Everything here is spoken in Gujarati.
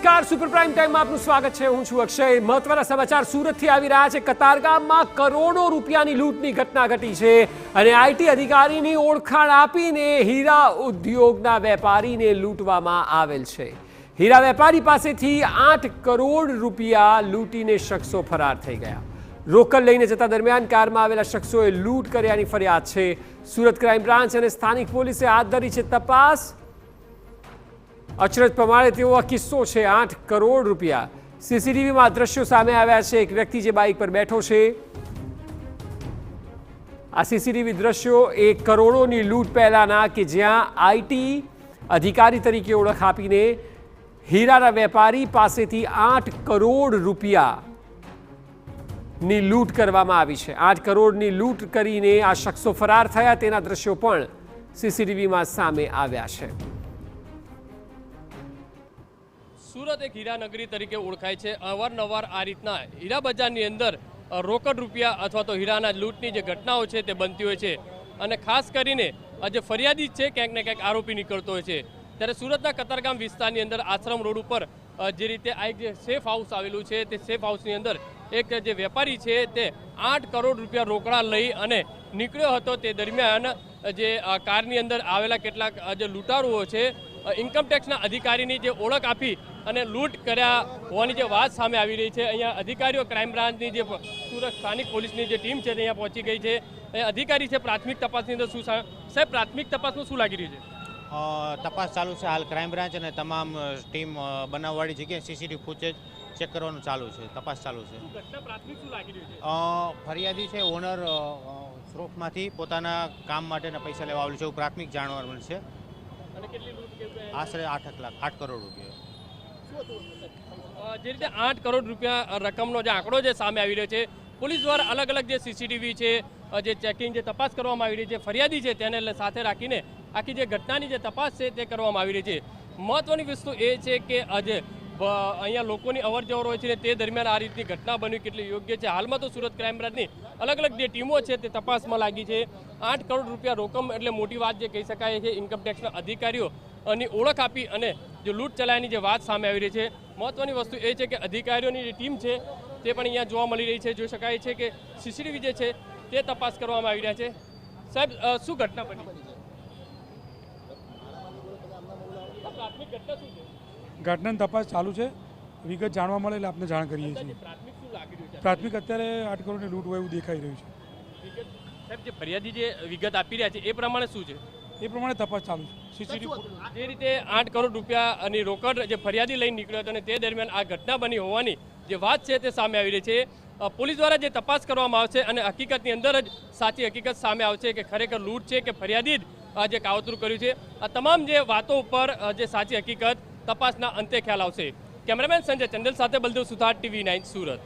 નમસ્કાર, સુપર પ્રાઇમ ટાઈમમાં આપનું સ્વાગત છે। હું છું અક્ષય। મહત્વના સમાચાર સુરતથી આવી રહ્યા છે। કતારગામમાં કરોડો રૂપિયાની લૂંટની ઘટના ઘટી છે અને આઈટી અધિકારીની ઓળખાણ આપીને હીરા ઉદ્યોગના વેપારીને લૂંટવામાં આવેલ છે। હીરા વેપારી પાસેથી 8 કરોડ રૂપિયા લૂંટીને શખ્સો ફરાર થઈ ગયા। રોકડ લઈને જતા દરમિયાન કારમાં આવેલા શખ્સોએ લૂંટ કર્યાની ફરિયાદ છે। સુરત ક્રાઇમ બ્રાન્ચ અને સ્થાનિક પોલીસે હાથ ધરી છે તપાસ। અચરજ પ્રમાણે તેવો આ કિસ્સો છે। 8 કરોડ રૂપિયા સીસીટીવીમાં દ્રશ્યો સામે આવ્યા છે। એક વ્યક્તિ જે બાઇક પર બેઠો છે, આ સીસીટીવી દ્રશ્યો એક કરોડોની લૂંટ પહેલાના કે જ્યાં આઈટી અધિકારી તરીકે ઓળખ આપીને હીરાના વેપારી પાસેથી 8 કરોડ રૂપિયાની લૂંટ કરવામાં આવી છે। 8 કરોડની લૂંટ કરીને આ શખ્સો ફરાર થયા તેના દ્રશ્યો પણ સીસીટીવીમાં સામે આવ્યા છે। સુરત એક હીરાનગરી તરીકે ઓળખાય છે। અવારનવાર આ રીતના હીરા બજારની અંદર રોકડ રૂપિયા અથવા તો હીરાના લૂંટની જે ઘટનાઓ છે તે બનતી હોય છે અને ખાસ કરીને જે ફરિયાદી છે ક્યાંક ને ક્યાંક આરોપી નીકળતો હોય છે। ત્યારે સુરતના કતારગામ વિસ્તારની અંદર આશ્રમ રોડ ઉપર જે રીતે આ એક જે સેફ હાઉસ આવેલું છે તે સેફ હાઉસની અંદર એક જે વેપારી છે તે 8 કરોડ રૂપિયા રોકડા લઈ અને નીકળ્યો હતો। તે દરમિયાન જે કારની અંદર આવેલા કેટલાક જે લૂંટારુઓ છે ઇન્કમટેક્સના અધિકારીની જે ઓળખ આપી અને લૂંટ કર્યા હોવાની જે વાત સામે આવી રહી છે। અહીંયા અધિકારીઓ ક્રાઇમ બ્રાન્ચની જે સુરત સ્થાનિક પોલીસની જે ટીમ છે તે અહીંયા પહોંચી ગઈ છે। અધિકારી છે પ્રાથમિક તપાસની અંદર શું સાહેબ પ્રાથમિક તપાસમાં શું લાગી રહ્યું છે? તપાસ ચાલુ છે। હાલ ક્રાઇમ બ્રાન્ચ અને તમામ ટીમ બનાવવાળી જગ્યાએ સીસીટીવી ફૂટેજ ચેક કરવાનું ચાલુ છે। તપાસ ચાલુ છે। પ્રાથમિક શું લાગી રહ્યું છે? ફરિયાદી છે ઓનર સ્રોફમાંથી પોતાના કામ માટેના પૈસા લેવા આવેલું છે એવું પ્રાથમિક જાણવા મળશે। અને કેટલી લૂંટ આશરે 8 કરોડ રૂપિયા। જે રીતે 8 કરોડ રૂપિયા રકમનો જે આંકડો જે સામે આવી રહ્યો છે, પોલીસ દ્વારા અલગ અલગ જે સીસીટીવી છે જે ચેકિંગ જે તપાસ કરવામાં આવી રહી છે, ફરિયાદી છે તેને સાથે રાખીને આખી જે ઘટનાની જે તપાસ છે તે કરવામાં આવી રહી છે। મહત્વની વસ્તુ એ છે કે આજે અહીંયા લોકોની અવર જવર હોય છે ને તે દરમિયાન આ રીતની ઘટના બનવી કેટલી યોગ્ય છે। હાલમાં તો સુરત ક્રાઇમ બ્રાન્ચની અલગ અલગ જે ટીમો છે તે તપાસમાં લાગી છે। 8 કરોડ રૂપિયા રોકમ એટલે મોટી વાત જે કહી શકાય છે। ઇન્કમટેક્સના અધિકારીઓની ઓળખ આપી અને જે લૂંટ ચલાવવાની જે વાત સામે આવી રહી છે। મહત્વની વસ્તુ એ છે કે અધિકારીઓની જે ટીમ છે તે પણ અહીંયા જોવા મળી રહી છે। જોઈ શકાય છે કે સીસીટીવી જે છે તે તપાસ કરવામાં આવી રહ્યા છે। સાહેબ શું ઘટના બની? પ્રાથમિક ઘટના શું છે? ઘટનાની તપાસ ચાલુ છે। વિગત જાણવા મળે એટલે આપણે જાણ કરીએ છીએ। પ્રાથમિક શું લાગી રહ્યું છે? પ્રાથમિક અત્યારે 8 કરોડની લૂંટ હોય એવું દેખાઈ રહ્યું છે। સાહેબ જે ફરિયાદી જે વિગત આપી રહ્યા છે એ પ્રમાણે શું છે? એ પ્રમાણે તપાસ ચાલુ છે। સીસીટીવી જે રીતે 8 કરોડ રૂપિયાની રોકડ જે ફરિયાદી લઈને નીકળ્યો હતો અને તે દરમિયાન આ ઘટના બની હોવાની જે વાત છે તે સામે આવી રહી છે। પોલીસ દ્વારા જે તપાસ કરવામાં આવશે અને હકીકતની અંદર જ સાચી હકીકત સામે આવશે કે ખરેખર લૂંટ છે કે ફરિયાદી જ જે કાવતરું કર્યું છે। આ તમામ જે વાતો ઉપર જે સાચી હકીકત તપાસના અંતે ખ્યાલ આવશે। કેમેરામેન સંજય ચંડલ સાથે બલદેવ સુથાર, TV9 સુરત।